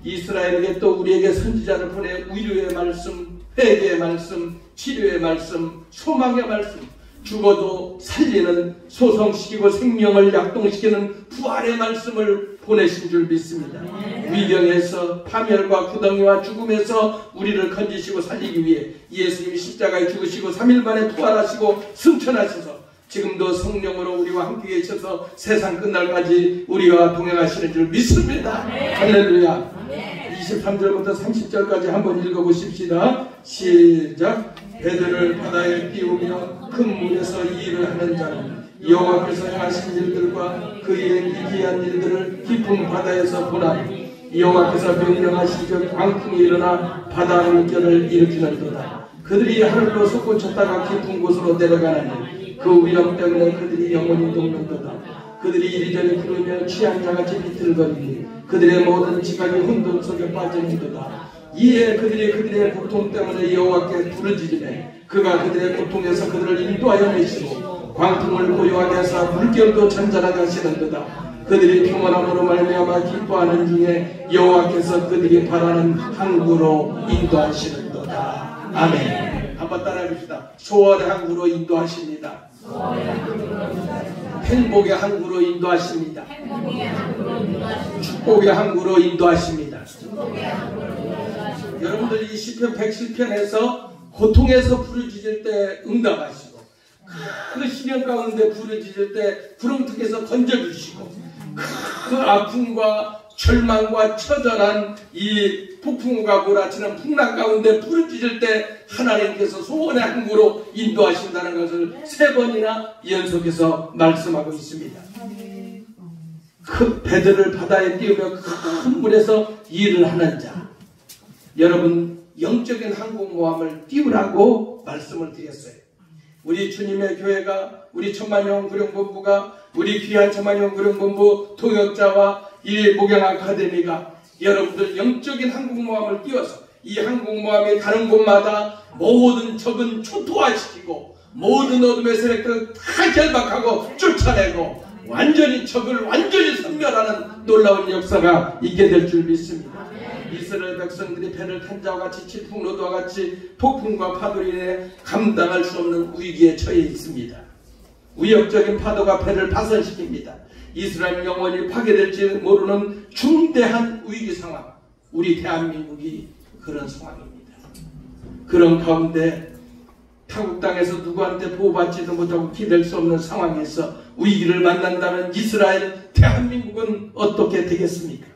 이스라엘에게 또 우리에게 선지자를 보내 위로의 말씀, 회개의 말씀, 치료의 말씀, 소망의 말씀, 죽어도 살리는, 소성시키고 생명을 약동시키는 부활의 말씀을 보내신 줄 믿습니다. 위경에서 파멸과 구덩이와 죽음에서 우리를 건지시고 살리기 위해 예수님이 십자가에 죽으시고 3일 만에 부활하시고 승천하셔서 지금도 성령으로 우리와 함께 계셔서 세상 끝날까지 우리와 동행하시는 줄 믿습니다. 할렐루야. 23절부터 30절까지 한번 읽어보십시다. 시작. 배들을 바다에 띄우며 큰 물에서 일을 하는 자는 여호와께서 행하신 일들과 그의 기이한 일들을 깊은 바다에서 보나니 여호와께서 명령하시기를 광풍이 일어나 바다 물결을 일으키는도다. 그들이 하늘로 솟구쳤다가 깊은 곳으로 내려가나니 그 위험 때문에 그들이 영원히 녹는도다. 그들이 이리저리 부르며 취한 자같이 비틀거리니 그들의 모든 지각이 혼돈 속에 빠지는도다. 이에 그들이 그들의 고통 때문에 여호와께 부르짖으매 그가 그들의 고통에서 그들을 인도하여 내시고 광풍을 고요하게 하사 물결도 잔잔하게 하시는도다. 그들이 평안함으로 말미암아 기뻐하는 중에 여호와께서 그들이 바라는 항구로 인도하시는도다. 아멘. 한번 따라해봅시다. 소원의 항구로 인도하십니다. 행복의 항구로 인도하십니다. 축복의 항구로 인도하십니다. 여러분들, 이 시편 110편에서 고통에서 부르짖을 때 응답하시고 그 시련 가운데 부르짖을 때 구렁텅에서 건져주시고 그 아픔과 절망과 처절한 이 폭풍우가 몰아치는 풍랑 가운데 부르짖을 때 하나님께서 소원의 항구로 인도하신다는 것을 3번이나 연속해서 말씀하고 있습니다. 그 배들을 바다에 띄우며 큰 물에서 일을 하는 자, 여러분, 영적인 항공모함을 띄우라고 말씀을 드렸어요. 우리 주님의 교회가, 우리 천만영 구령본부가, 우리 귀한 천만영 구령본부 통역자와 이 목양 아카데미가 여러분들 영적인 항공모함을 띄워서 이 항공모함이 가는 곳마다 모든 적은 초토화시키고 모든 어둠의 세력들을 다 결박하고 쫓아내고 완전히 적을 완전히 섬멸하는 놀라운 역사가 있게 될 줄 믿습니다. 이스라엘 백성들이 배를 탄 자와 같이 질풍노도와 같이 폭풍과 파도로 인해 감당할 수 없는 위기에 처해 있습니다. 위협적인 파도가 배를 파손시킵니다. 이스라엘 영원히 파괴될지 모르는 중대한 위기 상황, 우리 대한민국이 그런 상황입니다. 그런 가운데 타국 땅에서 누구한테 보호받지도 못하고 기댈 수 없는 상황에서 위기를 만난다면 이스라엘, 대한민국은 어떻게 되겠습니까?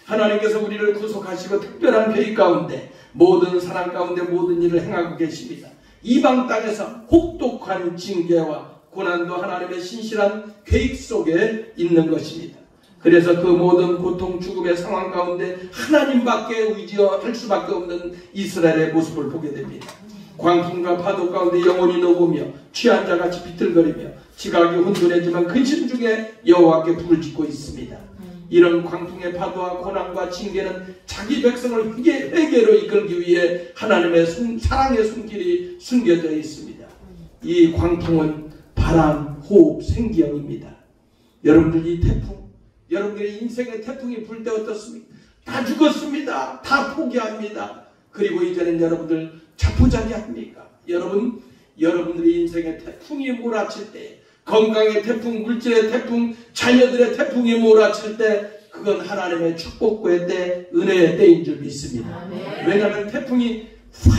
하나님께서 우리를 구속하시고 특별한 계획 가운데 모든 사랑 가운데 모든 일을 행하고 계십니다. 이방 땅에서 혹독한 징계와 고난도 하나님의 신실한 계획 속에 있는 것입니다. 그래서 그 모든 고통, 죽음의 상황 가운데 하나님밖에 의지할 수밖에 없는 이스라엘의 모습을 보게 됩니다. 광풍과 파도 가운데 영혼이 녹으며 취한 자같이 비틀거리며 지각이 혼돈했지만 근심 중에 여호와께 불을 짓고 있습니다. 이런 광풍의 파도와 고난과 징계는 자기 백성을 회개로 이끌기 위해 하나님의 사랑의 손길이 숨겨져 있습니다. 이 광풍은 바람, 호흡, 생기형입니다. 여러분들 이 태풍, 여러분들의 인생의 태풍이 불 때 어떻습니까? 다 죽었습니다. 다 포기합니다. 그리고 이제는 여러분들 자포자기합니까? 여러분들의 인생의 태풍이 몰아칠 때, 건강의 태풍, 물질의 태풍, 자녀들의 태풍이 몰아칠 때 그건 하나님의 축복의 때, 은혜의 때인 줄 믿습니다. 왜냐하면 태풍이 확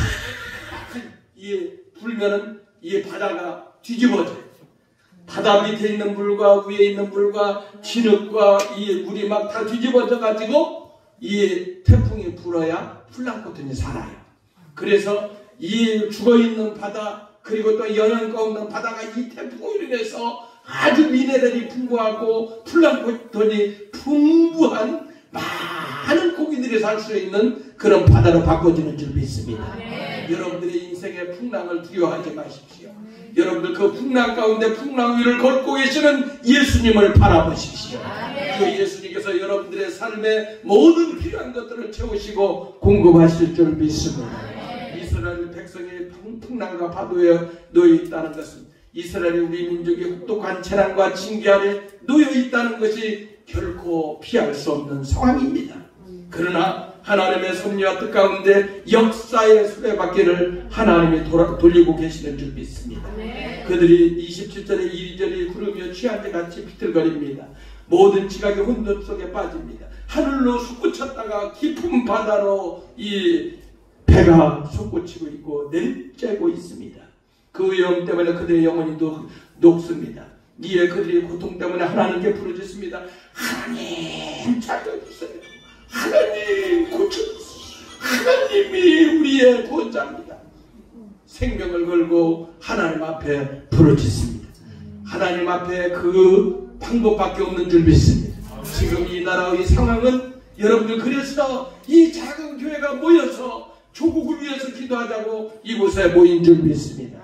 불면은 이 바다가 뒤집어져요. 바다 밑에 있는 물과 위에 있는 물과 진흙과 이 물이 막 다 뒤집어져 가지고 이 태풍이 불어야 플랑크톤이 살아요. 그래서 이 죽어있는 바다 그리고 또 영양가 없는 바다가 이 태풍으로 인해서 아주 미네랄이 풍부하고 플랑크톤이 풍부한 많은 고기들이 살 수 있는 그런 바다로 바꿔지는 줄 믿습니다. 여러분들의 인생의 풍랑을 두려워하지 마십시오. 여러분들 그 풍랑 가운데 풍랑 위를 걷고 계시는 예수님을 바라보십시오. 그 예수님께서 여러분들의 삶에 모든 필요한 것들을 채우시고 공급하실 줄 믿습니다. 이스라엘 백성이 풍랑과 파도에 놓여 있다는 것은 이스라엘이 우리 민족이 혹독한 재난과 징계 아래 놓여 있다는 것이 결코 피할 수 없는 상황입니다. 그러나 하나님의 섭리와 뜻 가운데 역사의 수레바퀴를 하나님이 돌리고 계시는 줄 믿습니다. 그들이 27절에 이리저리 구르며 취한 자같이 비틀거립니다. 모든 지각의 혼돈 속에 빠집니다. 하늘로 솟구쳤다가 깊은 바다로 이 배가 솟구치고 있고 내리쬐고 있습니다. 그 위험 때문에 그들의 영혼이 녹습니다. 이에 그들이 고통 때문에 하나님께 부르짖습니다. 하나님 살려주세요. 하나님 고쳐주세요. 하나님이 우리의 구원자입니다. 생명을 걸고 하나님 앞에 부르짖습니다. 하나님 앞에 그 방법밖에 없는 줄 믿습니다. 지금 이 나라의 상황은 여러분들 그래서 이 작은 교회가 모여서 조국을 위해서 기도하자고 이곳에 모인 줄 믿습니다.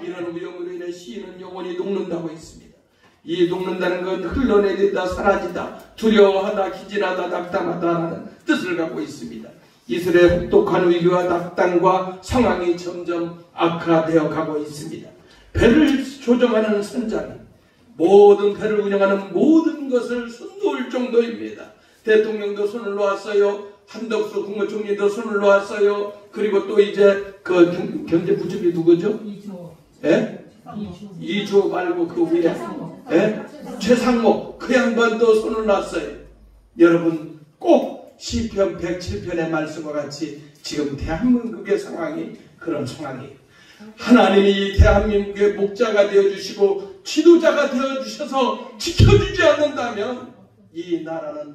이런 위험으로 인해 시인은 영원히 녹는다고 했습니다. 이 녹는다는 건 흘러내리다 사라지다 두려워하다 기진하다 낙담하다라는 뜻을 갖고 있습니다. 이스라엘 혹독한 위기와 낙담과 상황이 점점 악화되어 가고 있습니다. 배를 조정하는 선장이 모든 배를 운영하는 모든 것을 손놓을 정도입니다. 대통령도 손을 놓았어요. 한덕수 국무총리도 손을 놓았어요. 그리고 또 이제 그 경제부총리 누구죠? 이조 말고 그 위에 최상목 그 양반도 손을 놨어요. 여러분 꼭 시편 107편의 말씀과 같이 지금 대한민국의 상황이 그런 상황이에요. 하나님이 대한민국의 목자가 되어주시고 지도자가 되어주셔서 지켜주지 않는다면 이 나라는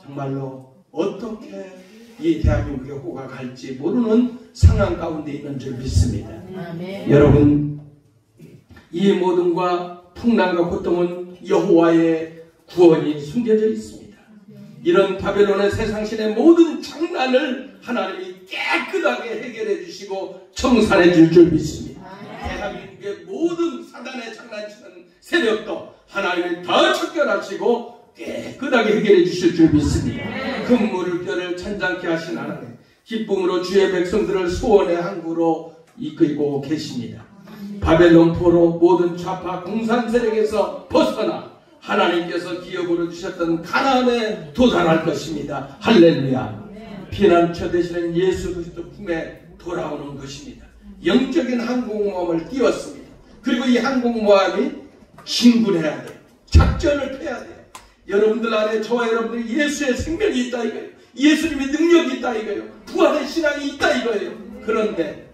정말로 어떻게 이 대한민국의 호가 갈지 모르는 상황 가운데 있는 줄 믿습니다. 여러분 이 모든과 풍랑과 고통은 여호와의 구원이 숨겨져 있습니다. 이런 바벨론의 세상신의 모든 장난을 하나님이 깨끗하게 해결해 주시고 청산해 줄 줄 믿습니다. 대한민국의 모든 사단의 장난치는 세력도 하나님이 다 척결하시고 깨끗하게 해결해 주실 줄 믿습니다. 금물결을 찬장케 하신 하나님 기쁨으로 주의 백성들을 소원의 항구로 이끌고 계십니다. 바벨론 포로 모든 좌파 공산 세력에서 벗어나 하나님께서 기업으로 주셨던 가나안에 도달할 것입니다. 할렐루야. 피난처 되시는 예수 그리스도 품에 돌아오는 것입니다. 영적인 항공모함을 띄웠습니다. 그리고 이 항공모함이 진군해야 돼요. 작전을 펴야 돼요. 여러분들 안에 저와 여러분들이 예수의 생명이 있다 이거예요. 예수님의 능력이 있다 이거예요. 부활의 신앙이 있다 이거예요. 그런데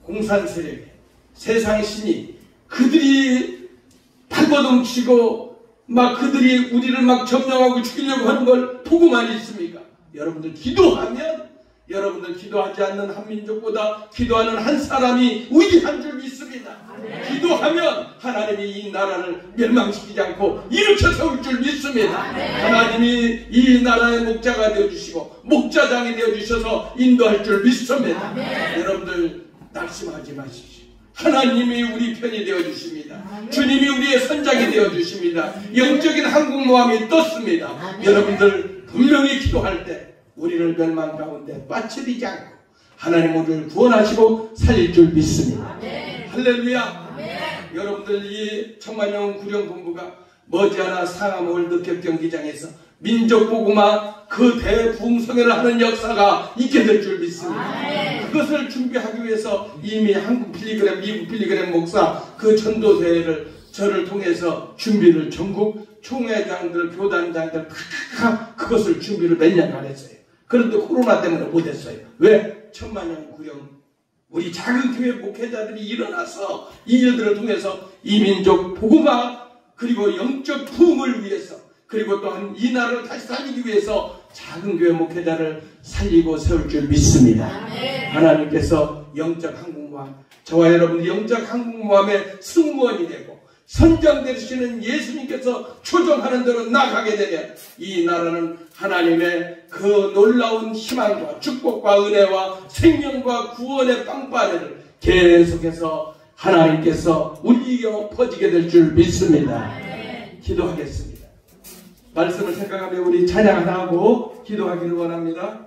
공산 세력에 세상 신이 그들이 발버둥 치고 막 그들이 우리를 막 점령하고 죽이려고 하는 걸 보고만 있습니까? 여러분들 기도하면, 여러분들 기도하지 않는 한 민족보다 기도하는 한 사람이 위대한 줄 믿습니다. 기도하면 하나님이 이 나라를 멸망시키지 않고 일으켜 세울 줄 믿습니다. 하나님이 이 나라의 목자가 되어주시고 목자장이 되어주셔서 인도할 줄 믿습니다. 여러분들 낙심하지 마십시오. 하나님이 우리 편이 되어주십니다. 주님이 우리의 선장이 되어주십니다. 영적인 항공모함이 떴습니다. 여러분들 분명히 기도할 때 우리를 멸망 가운데 빠뜨리지 않고 하나님 우리를 구원하시고 살릴 줄 믿습니다. 할렐루야. 여러분들 이 천만영 구령본부가 머지않아 상암 월드컵 경기장에서 민족복음화 그 대부흥성회를 하는 역사가 있게 될 줄 믿습니다. 그것을 준비하기 위해서 이미 한국 필리그램, 미국 필리그램 목사 그 전도대회를 저를 통해서 준비를 전국 총회장들, 교단장들 그것을 준비를 몇 년간 했어요. 그런데 코로나 때문에 못했어요. 왜? 천만영 구령 우리 작은 교회 목회자들이 일어나서 이 일들을 통해서 이민족 복음화 그리고 영적 부흥을 위해서 그리고 또한 이 나라를 다시 살리기 위해서 작은 교회 목회자를 살리고 세울 줄 믿습니다. 하나님께서 영적 항공모함, 저와 여러분 영적 항공모함의 승무원이 되고 선장되시는 예수님께서 초정하는 대로 나가게 되면 이 나라는 하나님의 그 놀라운 희망과 축복과 은혜와 생명과 구원의 빵빠레를 계속해서 하나님께서 울리며 퍼지게 될 줄 믿습니다. 기도하겠습니다. 말씀을 생각하며 우리 찬양 하나 하고 기도하기를 원합니다.